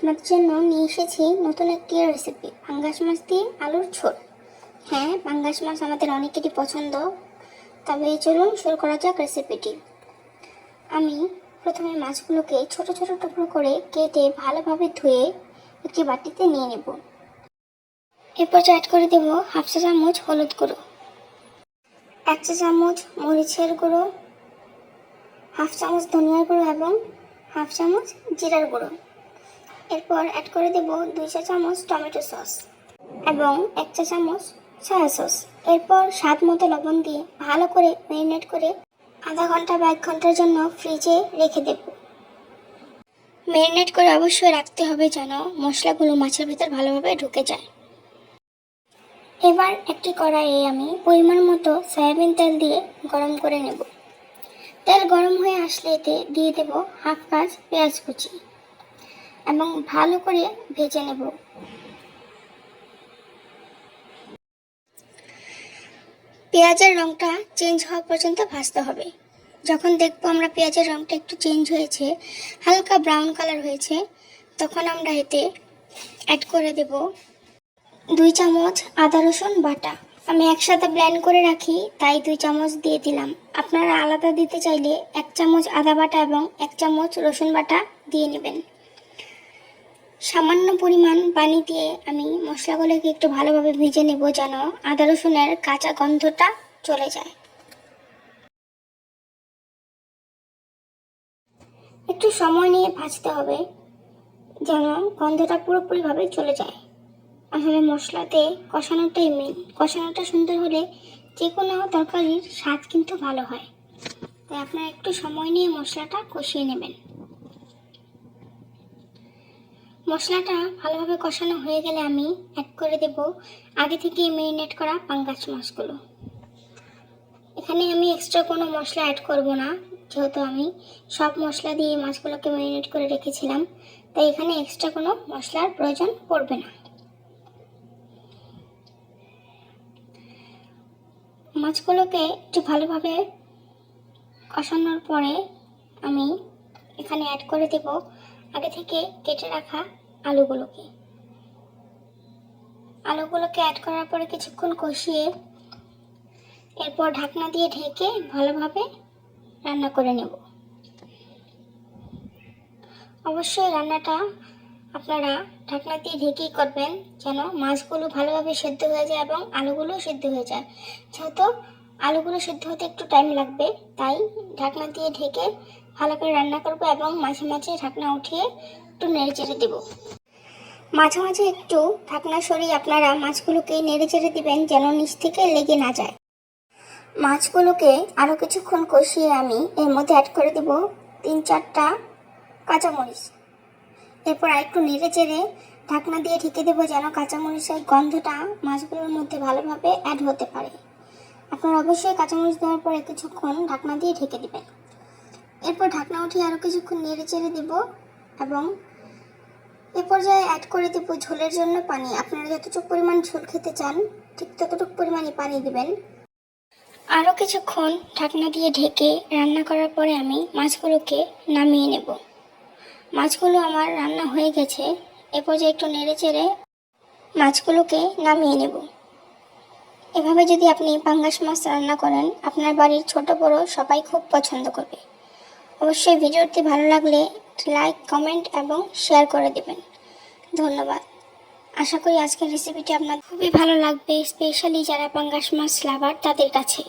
আপনাদের জন্য নিয়ে এসেছি নতুন একটি রেসিপি, পাঙ্গাস মাছ দিয়ে আলুর ঝোল। হ্যাঁ, পাঙ্গাস মাছ আমাদের অনেকেরই পছন্দ। তবে চলুন শুরু করা যাক রেসিপিটি। আমি প্রথমে মাছগুলোকে ছোট ছোট টুকরো করে কেটে ভালোভাবে ধুয়ে একটি বাটিতে নিয়ে নেব। এরপর অ্যাড করে দেব হাফ চা চামচ হলুদ গুঁড়ো, 1 চা চামচ মরিচের গুঁড়ো, হাফ চামচ ধনিয়ার গুঁড়ো এবং হাফ চামচ জিরার গুঁড়ো। এরপর অ্যাড করে দেব 2 চা চামচ টমেটো সস এবং 1 চা চামচ সয়া সস। এরপর স্বাদ মতো লবণ দিয়ে ভালো করে ম্যারিনেট করে আধা ঘন্টা বা 1 ঘন্টার জন্য ফ্রিজে রেখে দেব। ম্যারিনেট করে অবশ্যই রাখতে হবে যেন মশলাগুলো মাছের ভিতর ভালোভাবে ঢুকে যায়। এবার একটি কড়াইয়ে আমি পরিমাণ মতো সয়াবিন তেল দিয়ে গরম করে নেব। তেল গরম হয়ে আসলে এতে দিয়ে দেব হাফ কাপ পেঁয়াজ কুচি এবং ভালো করে ভেজে নেব। পেঁয়াজের রঙটা চেঞ্জ হওয়া পর্যন্ত ভাজতে হবে। যখন দেখবো আমরা পেঁয়াজের রঙটা একটু চেঞ্জ হয়েছে, হালকা ব্রাউন কালার হয়েছে, তখন আমরা এতে অ্যাড করে দেব 2 চামচ আদা রসুন বাটা। আমি একসাথে ব্লেন্ড করে রাখি তাই 2 চামচ দিয়ে দিলাম। আপনারা আলাদা দিতে চাইলে 1 চামচ আদা বাটা এবং 1 চামচ রসুন বাটা দিয়ে নেবেন। সামান্য পরিমাণ পানি দিয়ে আমি মশলাগুলোকে একটু ভালোভাবে ভেজে নেব যেন আদা রসুনের কাঁচা গন্ধটা চলে যায়। একটু সময় নিয়ে ভাজতে হবে যেন গন্ধটা পুরোপুরিভাবে চলে যায়। আসলে মশলাতে কষানোটাই মেন। কষানোটা সুন্দর হলে যে কোনো তরকারির স্বাদ কিন্তু ভালো হয়। তাই আপনারা একটু সময় নিয়ে মশলাটা কষিয়ে নেবেন। মশলাটা ভালোভাবে কষানো হয়ে গেলে আমি অ্যাড করে দেব আগে থেকে ম্যারিনেট করা পাঙ্গাস মাছগুলো। এখানে আমি এক্সট্রা কোনো মশলা অ্যাড করব না, যেহেতু আমি সব মশলা দিয়ে মাছগুলোকে ম্যারিনেট করে রেখেছিলাম, তাই এখানে এক্সট্রা কোনো মশলার প্রয়োজন পড়বে না। মাছগুলোকে একটু ভালোভাবে কষানোর পরে আমি এখানে অ্যাড করে দেব আগে থেকে কেটে রাখা আলুগুলোকে। আলুগুলোকে অ্যাড করার পরে কিছুক্ষণ কষিয়ে এরপর ঢাকনা দিয়ে ঢেকে ভালোভাবে রান্না করে নেব। অবশ্যই রান্নাটা আপনারা ঢাকনা দিয়ে ঢেকেই করবেন যেন মাছগুলো ভালোভাবে সেদ্ধ হয়ে যায় এবং আলুগুলো সেদ্ধ হয়ে যায়। যেহেতু আলুগুলো সেদ্ধ হতে একটু টাইম লাগবে, তাই ঢাকনা দিয়ে ঢেকে ভালো করে রান্না করব এবং মাঝে মাঝে ঢাকনা উঠিয়ে একটু নেড়ে চেড়ে দেব। মাঝে মাঝে একটু ঢাকনা সরিয়ে আপনারা মাছগুলোকে নেড়ে চেড়ে দিবেন যেন নিচ থেকে লেগে না যায়। মাছগুলোকে আরও কিছুক্ষণ কষিয়ে আমি এর মধ্যে অ্যাড করে দেব 3-4টা কাঁচামরিচ। এরপর আরেকটু নেড়ে চেড়ে ঢাকনা দিয়ে ঢেকে দেবো যেন কাঁচামরিচের গন্ধটা মাছগুলোর মধ্যে ভালোভাবে অ্যাড হতে পারে। আপনারা অবশ্যই কাঁচামরিচ দেওয়ার পরে কিছুক্ষণ ঢাকনা দিয়ে ঢেকে দেবেন। এরপর ঢাকনা উঠিয়ে আরও কিছুক্ষণ নেড়ে চেড়ে দেব এবং এ পর্যায়ে অ্যাড করে দেব ঝোলের জন্য পানি। আপনারা যতটুকু পরিমাণ ঝোল খেতে চান ঠিক ততটুকু পরিমাণে পানি দেবেন। আরও কিছুক্ষণ ঢাকনা দিয়ে ঢেকে রান্না করার পরে আমি মাছগুলোকে নামিয়ে নেব। মাছগুলো আমার রান্না হয়ে গেছে। এ পর্যায়ে একটু নেড়ে চেড়ে মাছগুলোকে নামিয়ে নেব। এভাবে যদি আপনি পাঙ্গাস মাছ রান্না করেন আপনার বাড়ির ছোট বড় সবাই খুব পছন্দ করবে। অবশ্যই ভিডিওটি ভালো লাগলে লাইক, কমেন্ট এবং শেয়ার করে দেবেন। ধন্যবাদ। আশা করি আজকের রেসিপিটি আপনার খুবই ভালো লাগবে, স্পেশালি যারা পাঙ্গাস মাছ লাভার তাদের কাছে।